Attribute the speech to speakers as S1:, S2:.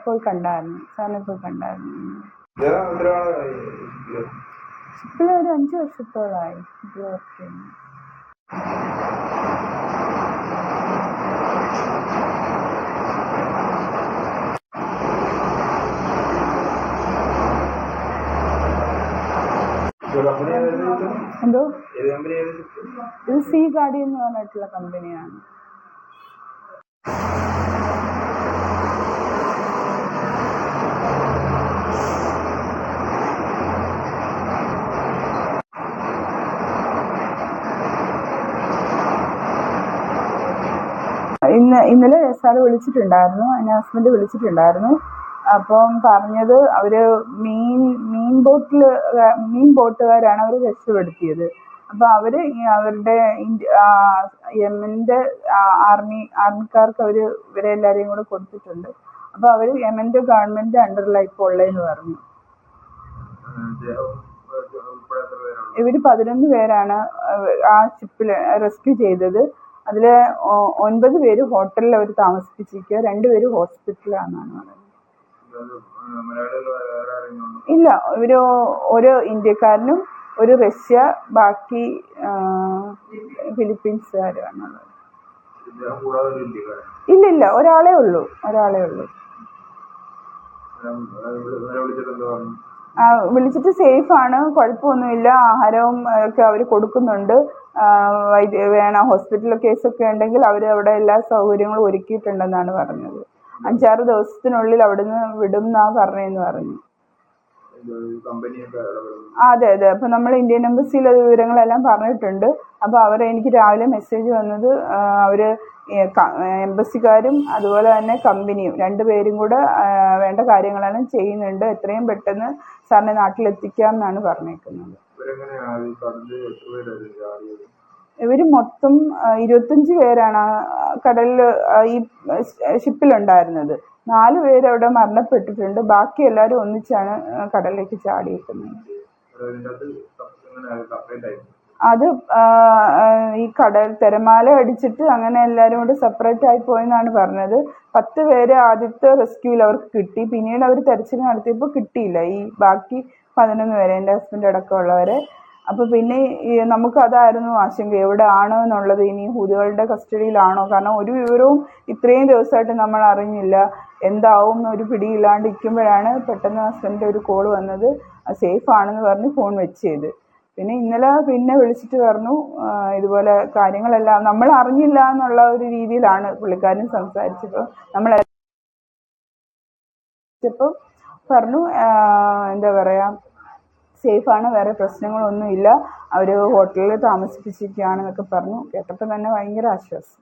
S1: പോയി കണ്ടായിരുന്നു. സാറിനെ പോയി കണ്ടായിരുന്നു. ഷിപ്പിൽ ഒരു 5 വർഷത്തോളമായി ഷിപ്പിൽ വർക്ക് ചെയ്യുന്നു. എന്തോ ഇത് സീ ഗാർഡിയൻ എന്ന് പറഞ്ഞിട്ടുള്ള കമ്പനിയാണ്. ഇന്നലെ സാറ് വിളിച്ചിട്ടുണ്ടായിരുന്നു, എൻ്റെ ഹസ്ബൻഡ് വിളിച്ചിട്ടുണ്ടായിരുന്നു. അപ്പം പറഞ്ഞത് അവര് മീൻ ബോട്ടുകാരാണ് അവർ രക്ഷപ്പെടുത്തിയത്. അപ്പൊ അവര് അവരുടെ യമന്റെ ആർമിക്കാർക്ക് അവര് ഇവരെ എല്ലാരെയും കൂടെ കൊടുത്തിട്ടുണ്ട്. അപ്പൊ അവര് യമന്റെ ഗവൺമെന്റ് അണ്ടറിലാണ് ഇപ്പൊ ഉള്ളതെന്ന് പറഞ്ഞു. ഇവര് 11 പേരാണ് ആ ഷിപ്പിൽ റെസ്ക്യൂ ചെയ്തത്. അതില് 9 പേര് ഹോട്ടലിൽ അവർ താമസിപ്പിച്ചിരിക്കുക, 2 പേര് ഹോസ്പിറ്റലിലാണെന്നാണ് പറയുന്നത്. ഇല്ല, ഇവര് ഒരു ഇന്ത്യക്കാരനും ഒരു റഷ്യ, ബാക്കി ഫിലിപ്പീൻസുകാരാണുള്ളത്. ഇല്ല, ഒരാളേ ഉള്ളൂ. വിളിച്ചിട്ട് സേഫ് ആണ്, കുഴപ്പമൊന്നുമില്ല, ആഹാരവും ഒക്കെ അവർ കൊടുക്കുന്നുണ്ട്, വേണം ഹോസ്പിറ്റൽ കേസൊക്കെ ഉണ്ടെങ്കിൽ അവർ അവിടെ എല്ലാ സൗകര്യങ്ങളും ഒരുക്കിയിട്ടുണ്ടെന്നാണ് പറഞ്ഞത്. 5-6 ദിവസത്തിനുള്ളിൽ അവിടുന്ന് വിടും എന്നാ പറഞ്ഞെന്ന് പറഞ്ഞു. അതെ. അപ്പൊ നമ്മൾ ഇന്ത്യൻ എംബസിയിൽ വിവരങ്ങളെല്ലാം പറഞ്ഞിട്ടുണ്ട്. അപ്പൊ എനിക്ക് രാവിലെ മെസ്സേജ് വന്നത് അവര് എംബസിക്കാരും അതുപോലെ തന്നെ കമ്പനിയും 2 പേരും കൂടെ വേണ്ട കാര്യങ്ങളെല്ലാം ചെയ്യുന്നുണ്ട്. എത്രയും പെട്ടെന്ന് സാറിനെ നാട്ടിലെത്തിക്കാം എന്നാണ് പറഞ്ഞേക്കുന്നത്. ഇവര് മൊത്തം 25 പേരാണ് കടലിൽ ഈ ഷിപ്പിലുണ്ടായിരുന്നത്. 4 പേര് അവിടെ മരണപ്പെട്ടിട്ടുണ്ട്. ബാക്കി എല്ലാവരും ഒന്നിച്ചാണ് കടലിലേക്ക് ചാടിയിരിക്കുന്നത്. അത് ഈ തിരമാല അടിച്ചിട്ട് അങ്ങനെ എല്ലാവരും കൂടെ സെപ്പറേറ്റ് ആയി പോയെന്നാണ് പറഞ്ഞത്. 10 പേര് ആദ്യത്തെ റെസ്ക്യൂവിൽ അവർക്ക് കിട്ടി. പിന്നീട് അവർ തെരച്ചിൽ നടത്തിയപ്പോൾ കിട്ടിയില്ല ഈ ബാക്കി 11 പേരെ, എൻ്റെ ഹസ്ബൻഡ് അടക്കമുള്ളവരെ. അപ്പൊ പിന്നെ നമുക്ക് അതായിരുന്നു ആശങ്ക, എവിടെ ആണ് എന്നുള്ളത്. ഇനി ഹൂതികളുടെ കസ്റ്റഡിയിലാണോ? കാരണം ഒരു വിവരവും ഇത്രയും ദിവസമായിട്ട് നമ്മൾ അറിഞ്ഞില്ല. എന്താവും എന്നൊരു പിടിയില്ലാണ്ടിരിക്കുമ്പോഴാണ് പെട്ടെന്ന് ഹസ്ബൻഡിന്റെ ഒരു കോൾ വന്നത്. സേഫ് ആണെന്ന് പറഞ്ഞ് ഫോൺ വെച്ചത്. പിന്നെ ഇന്നലെ വിളിച്ചിട്ട് പറഞ്ഞു ഇതുപോലെ കാര്യങ്ങളെല്ലാം നമ്മൾ അറിഞ്ഞില്ല എന്നുള്ള ഒരു രീതിയിലാണ് പുള്ളിക്കാരൻ സംസാരിച്ചപ്പോൾ. നമ്മൾ പറഞ്ഞു എന്താ പറയാ, സേഫാണ്, വേറെ പ്രശ്നങ്ങളൊന്നും ഇല്ല, അവർ ഹോട്ടലിൽ താമസിപ്പിച്ചിരിക്കുകയാണെന്നൊക്കെ പറഞ്ഞു. കേട്ടപ്പോൾ തന്നെ ഭയങ്കര ആശ്വാസം.